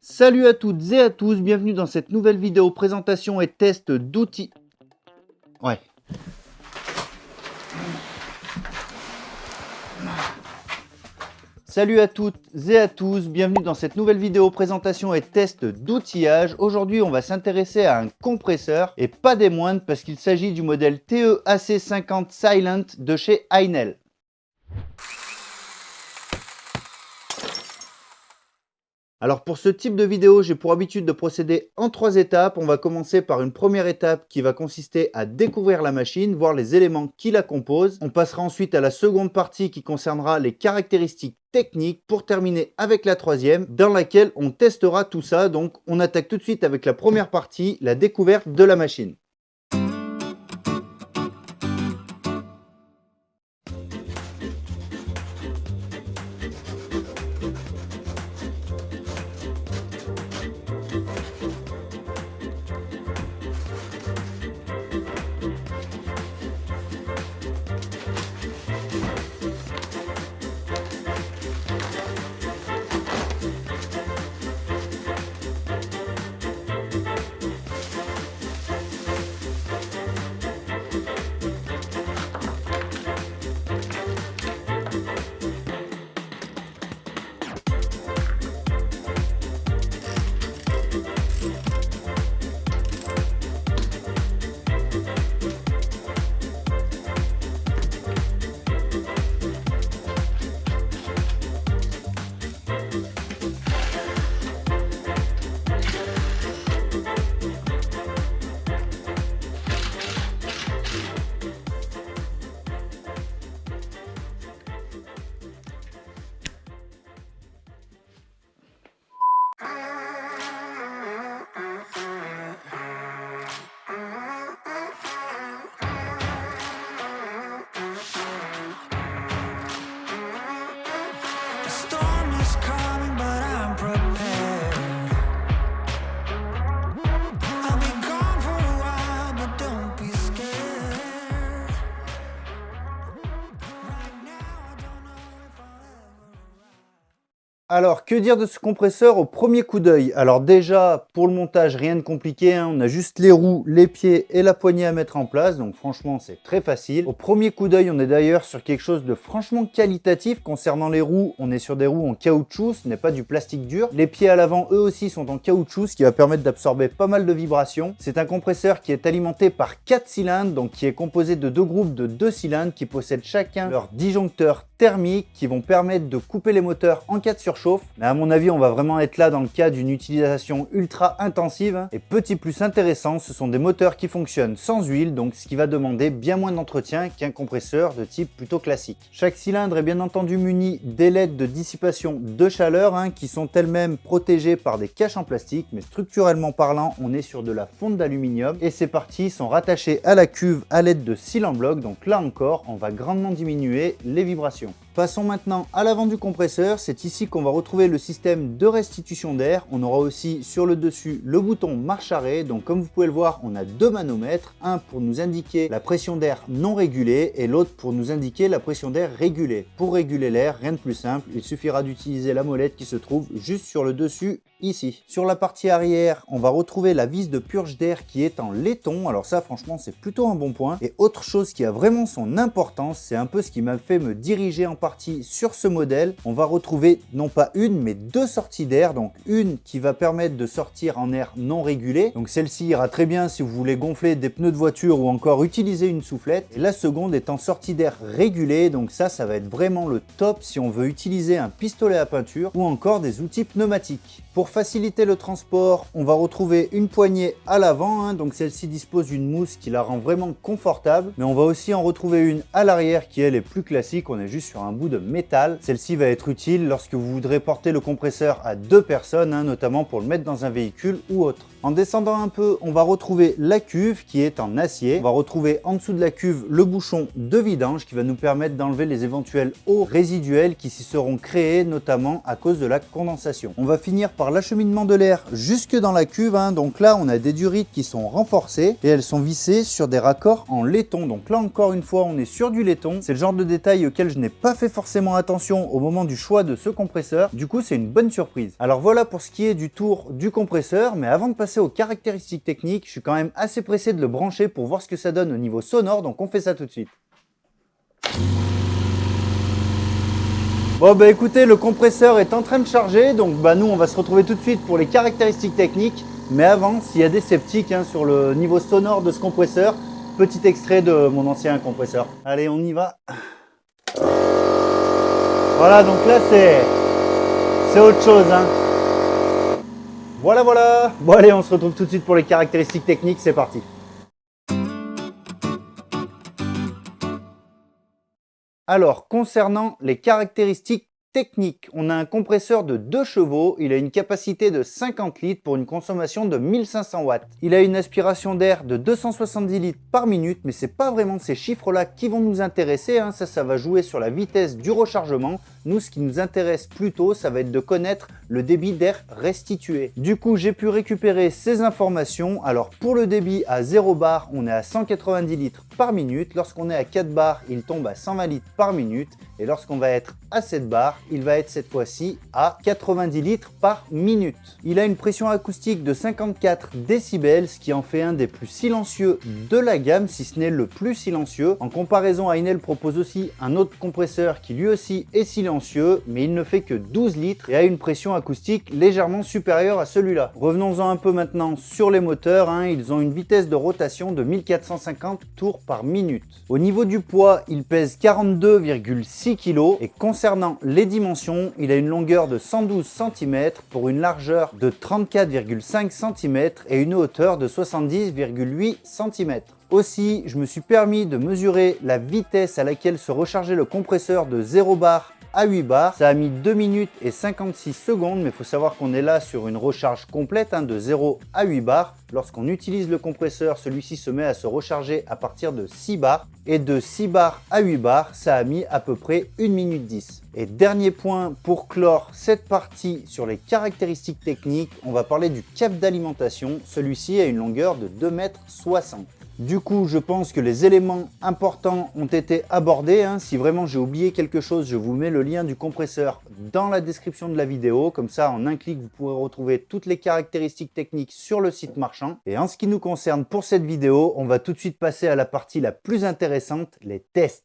Salut à toutes et à tous, bienvenue dans cette nouvelle vidéo présentation et test d'outils. Ouais. Salut à toutes et à tous, bienvenue dans cette nouvelle vidéo présentation et test d'outillage. Aujourd'hui, on va s'intéresser à un compresseur et pas des moindres parce qu'il s'agit du modèle TE-AC50 Silent de chez Heinel. Alors pour ce type de vidéo, j'ai pour habitude de procéder en 3 étapes. On va commencer par une première étape qui va consister à découvrir la machine, voir les éléments qui la composent. On passera ensuite à la seconde partie qui concernera les caractéristiques techniques pour terminer avec la troisième dans laquelle on testera tout ça. Donc on attaque tout de suite avec la première partie, la découverte de la machine. Alors, que dire de ce compresseur au premier coup d'œil? Alors déjà, pour le montage, rien de compliqué, hein. On a juste les roues, les pieds et la poignée à mettre en place. Donc franchement, c'est très facile. Au premier coup d'œil, on est d'ailleurs sur quelque chose de franchement qualitatif. Concernant les roues, on est sur des roues en caoutchouc, ce n'est pas du plastique dur. Les pieds à l'avant, eux aussi, sont en caoutchouc, ce qui va permettre d'absorber pas mal de vibrations. C'est un compresseur qui est alimenté par 4 cylindres, donc qui est composé de 2 groupes de 2 cylindres qui possèdent chacun leur disjoncteur thermiques qui vont permettre de couper les moteurs en cas de surchauffe. Mais à mon avis, on va vraiment être là dans le cas d'une utilisation ultra intensive. Et petit plus intéressant, ce sont des moteurs qui fonctionnent sans huile, donc ce qui va demander bien moins d'entretien qu'un compresseur de type plutôt classique. Chaque cylindre est bien entendu muni d'ailettes de dissipation de chaleur qui sont elles-mêmes protégées par des caches en plastique, mais structurellement parlant, on est sur de la fonte d'aluminium et ces parties sont rattachées à la cuve à l'aide de cils en bloc, donc là encore, on va grandement diminuer les vibrations. Passons maintenant à l'avant du compresseur, c'est ici qu'on va retrouver le système de restitution d'air. On aura aussi sur le dessus le bouton marche-arrêt, donc comme vous pouvez le voir, on a 2 manomètres, un pour nous indiquer la pression d'air non régulée et l'autre pour nous indiquer la pression d'air régulée. Pour réguler l'air, rien de plus simple, il suffira d'utiliser la molette qui se trouve juste sur le dessus ici. Sur la partie arrière, on va retrouver la vis de purge d'air qui est en laiton, alors ça franchement c'est plutôt un bon point. Et autre chose qui a vraiment son importance, c'est un peu ce qui m'a fait me diriger en partie sur ce modèle, on va retrouver non pas une mais 2 sorties d'air, donc une qui va permettre de sortir en air non régulé, donc celle-ci ira très bien si vous voulez gonfler des pneus de voiture ou encore utiliser une soufflette, et la seconde est en sortie d'air régulé, donc ça va être vraiment le top si on veut utiliser un pistolet à peinture ou encore des outils pneumatiques. Pour faciliter le transport, on va retrouver une poignée à l'avant, donc celle-ci dispose d'une mousse qui la rend vraiment confortable, mais on va aussi en retrouver une à l'arrière qui elle est plus classique, on est juste sur un bout de métal. Celle-ci va être utile lorsque vous voudrez porter le compresseur à 2 personnes, notamment pour le mettre dans un véhicule ou autre. En descendant un peu, on va retrouver la cuve qui est en acier. On va retrouver en dessous de la cuve le bouchon de vidange qui va nous permettre d'enlever les éventuelles eaux résiduelles qui s'y seront créées, notamment à cause de la condensation. On va finir par l'acheminement de l'air jusque dans la cuve, hein. Donc là, on a des durites qui sont renforcées et elles sont vissées sur des raccords en laiton. Donc là, encore une fois, on est sur du laiton. C'est le genre de détail auquel je n'ai pas fait forcément attention au moment du choix de ce compresseur. Du coup, c'est une bonne surprise. Alors voilà pour ce qui est du tour du compresseur, mais avant de passer aux caractéristiques techniques, je suis quand même assez pressé de le brancher pour voir ce que ça donne au niveau sonore, donc on fait ça tout de suite. Bon bah écoutez, le compresseur est en train de charger, donc bah nous on va se retrouver tout de suite pour les caractéristiques techniques. Mais avant, s'il y a des sceptiques hein, sur le niveau sonore de ce compresseur, petit extrait de mon ancien compresseur. Allez, on y va. Voilà, donc là c'est autre chose. Hein. Voilà. Bon allez, on se retrouve tout de suite pour les caractéristiques techniques, c'est parti. Alors, concernant les caractéristiques techniques, on a un compresseur de 2 chevaux, il a une capacité de 50 litres pour une consommation de 1500 watts. Il a une aspiration d'air de 270 litres par minute, mais c'est pas vraiment ces chiffres-là qui vont nous intéresser, hein. Ça va jouer sur la vitesse du rechargement. Nous, ce qui nous intéresse plutôt, ça va être de connaître le débit d'air restitué. Du coup, j'ai pu récupérer ces informations. Alors, pour le débit à 0 bar, on est à 190 litres par minute. Lorsqu'on est à 4 bars, il tombe à 120 litres par minute. Et lorsqu'on va être à 7 bars, il va être cette fois-ci à 90 litres par minute. Il a une pression acoustique de 54 décibels, ce qui en fait un des plus silencieux de la gamme, si ce n'est le plus silencieux. En comparaison, Ainel propose aussi un autre compresseur qui lui aussi est silencieux, mais il ne fait que 12 litres et a une pression acoustique légèrement supérieure à celui-là. Revenons-en un peu maintenant sur les moteurs, hein. Ils ont une vitesse de rotation de 1450 tours par minute. Au niveau du poids, il pèse 42,6 kg et concernant les dimensions, il a une longueur de 112 cm pour une largeur de 34,5 cm et une hauteur de 70,8 cm. Aussi, je me suis permis de mesurer la vitesse à laquelle se rechargeait le compresseur de 0 bar à 8 bars. Ça a mis 2 minutes et 56 secondes, mais il faut savoir qu'on est là sur une recharge complète hein, de 0 à 8 bars. Lorsqu'on utilise le compresseur, celui-ci se met à se recharger à partir de 6 bars. Et de 6 bars à 8 bars, ça a mis à peu près 1 minute 10. Et dernier point pour clore cette partie sur les caractéristiques techniques, on va parler du câble d'alimentation. Celui-ci a une longueur de 2,60 m. Du coup, je pense que les éléments importants ont été abordés. Hein. Si vraiment j'ai oublié quelque chose, je vous mets le lien du compresseur dans la description de la vidéo. Comme ça, en un clic, vous pourrez retrouver toutes les caractéristiques techniques sur le site marchand. Et en ce qui nous concerne pour cette vidéo, on va tout de suite passer à la partie la plus intéressante, les tests.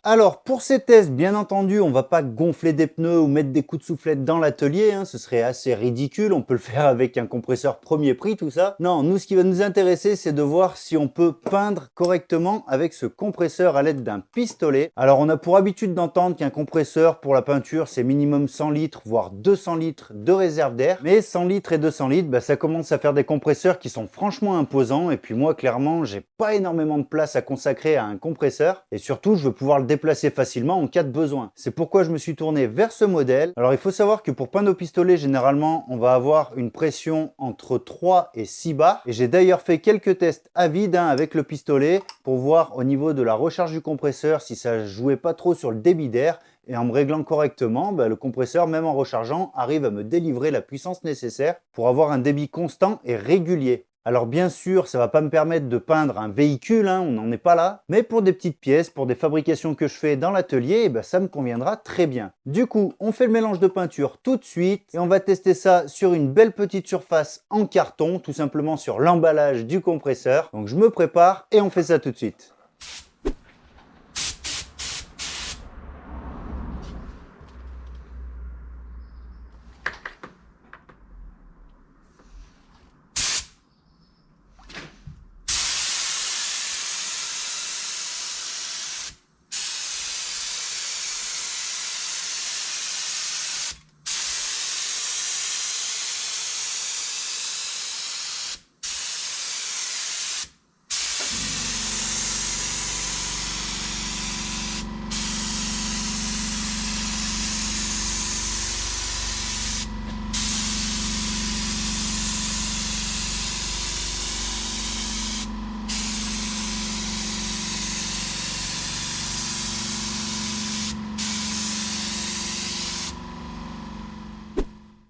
Alors pour ces tests, bien entendu, on va pas gonfler des pneus ou mettre des coups de soufflette dans l'atelier, hein, ce serait assez ridicule, on peut le faire avec un compresseur premier prix, tout ça. Non, nous ce qui va nous intéresser, c'est de voir si on peut peindre correctement avec ce compresseur à l'aide d'un pistolet. Alors on a pour habitude d'entendre qu'un compresseur pour la peinture, c'est minimum 100 litres, voire 200 litres de réserve d'air. Mais 100 litres et 200 litres, bah, ça commence à faire des compresseurs qui sont franchement imposants. Et puis moi, clairement, j'ai pas énormément de place à consacrer à un compresseur. Et surtout, je veux pouvoir le déplacer facilement en cas de besoin. C'est pourquoi je me suis tourné vers ce modèle. Alors il faut savoir que pour peindre au pistolet, généralement on va avoir une pression entre 3 et 6 bars. Et j'ai d'ailleurs fait quelques tests à vide hein, avec le pistolet pour voir au niveau de la recharge du compresseur si ça jouait pas trop sur le débit d'air. Et en me réglant correctement, bah, le compresseur, même en rechargeant, arrive à me délivrer la puissance nécessaire pour avoir un débit constant et régulier. Alors bien sûr, ça va pas me permettre de peindre un véhicule, hein, on n'en est pas là, mais pour des petites pièces, pour des fabrications que je fais dans l'atelier, bah, ça me conviendra très bien. Du coup, on fait le mélange de peinture tout de suite et on va tester ça sur une belle petite surface en carton, tout simplement sur l'emballage du compresseur. Donc je me prépare et on fait ça tout de suite.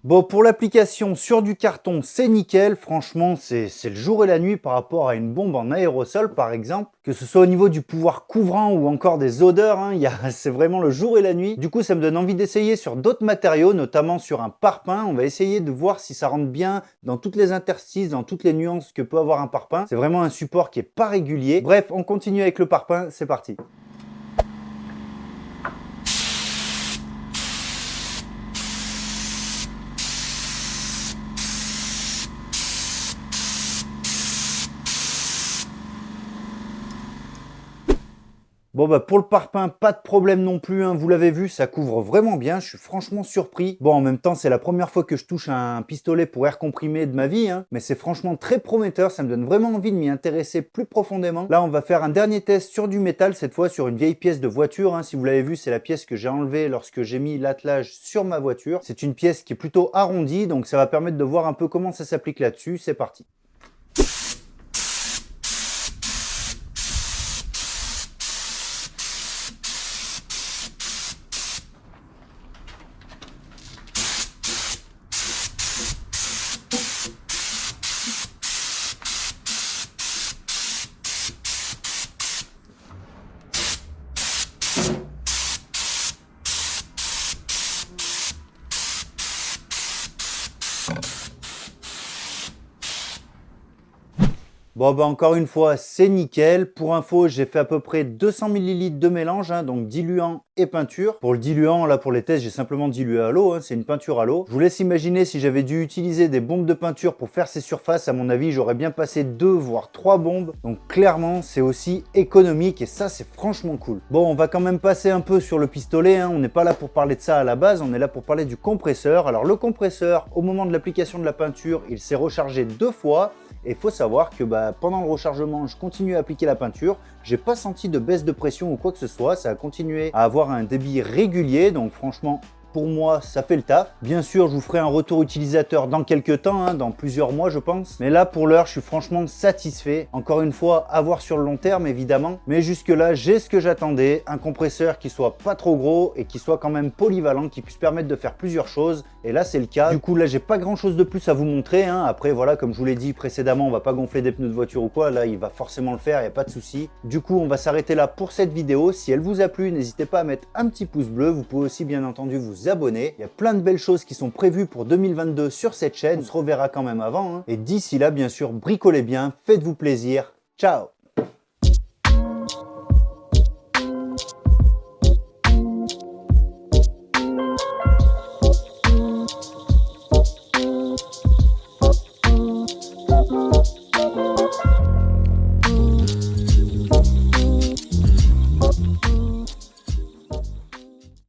Bon, pour l'application sur du carton, c'est nickel. Franchement, c'est le jour et la nuit par rapport à une bombe en aérosol, par exemple. Que ce soit au niveau du pouvoir couvrant ou encore des odeurs, hein, c'est vraiment le jour et la nuit. Du coup, ça me donne envie d'essayer sur d'autres matériaux, notamment sur un parpaing. On va essayer de voir si ça rentre bien dans toutes les interstices, dans toutes les nuances que peut avoir un parpaing. C'est vraiment un support qui est pas régulier. Bref, on continue avec le parpaing, c'est parti. Bon bah pour le parpaing, pas de problème non plus, hein. Vous l'avez vu, ça couvre vraiment bien, je suis franchement surpris. Bon, en même temps, c'est la première fois que je touche un pistolet pour air comprimé de ma vie, hein. Mais c'est franchement très prometteur, ça me donne vraiment envie de m'y intéresser plus profondément. Là, on va faire un dernier test sur du métal, cette fois sur une vieille pièce de voiture, hein. Si vous l'avez vu, c'est la pièce que j'ai enlevée lorsque j'ai mis l'attelage sur ma voiture. C'est une pièce qui est plutôt arrondie, donc ça va permettre de voir un peu comment ça s'applique là-dessus. C'est parti. Bon bah encore une fois, c'est nickel. Pour info, j'ai fait à peu près 200 ml de mélange, hein, donc diluant et peinture. Pour le diluant, là pour les tests, j'ai simplement dilué à l'eau, hein, c'est une peinture à l'eau. Je vous laisse imaginer si j'avais dû utiliser des bombes de peinture pour faire ces surfaces, à mon avis, j'aurais bien passé 2 voire 3 bombes. Donc clairement, c'est aussi économique et ça, c'est franchement cool. Bon, on va quand même passer un peu sur le pistolet, hein. On n'est pas là pour parler de ça à la base, on est là pour parler du compresseur. Alors le compresseur, au moment de l'application de la peinture, il s'est rechargé 2 fois. Et il faut savoir que pendant le rechargement, je continue à appliquer la peinture. J'ai pas senti de baisse de pression ou quoi que ce soit. Ça a continué à avoir un débit régulier. Donc franchement, pour moi, ça fait le taf. Bien sûr, je vous ferai un retour utilisateur dans quelques temps, hein, dans plusieurs mois, je pense. Mais là, pour l'heure, je suis franchement satisfait. Encore une fois, à voir sur le long terme, évidemment. Mais jusque-là, j'ai ce que j'attendais. Un compresseur qui soit pas trop gros et qui soit quand même polyvalent, qui puisse permettre de faire plusieurs choses. Et là, c'est le cas. Du coup, là, j'ai pas grand-chose de plus à vous montrer, hein. Après, voilà, comme je vous l'ai dit précédemment, on va pas gonfler des pneus de voiture ou quoi. Là, il va forcément le faire, il n'y a pas de souci. Du coup, on va s'arrêter là pour cette vidéo. Si elle vous a plu, n'hésitez pas à mettre un petit pouce bleu. Vous pouvez aussi, bien entendu, vous abonner. Il y a plein de belles choses qui sont prévues pour 2022 sur cette chaîne. On se reverra quand même avant, hein. Et d'ici là, bien sûr, bricolez bien, faites-vous plaisir. Ciao!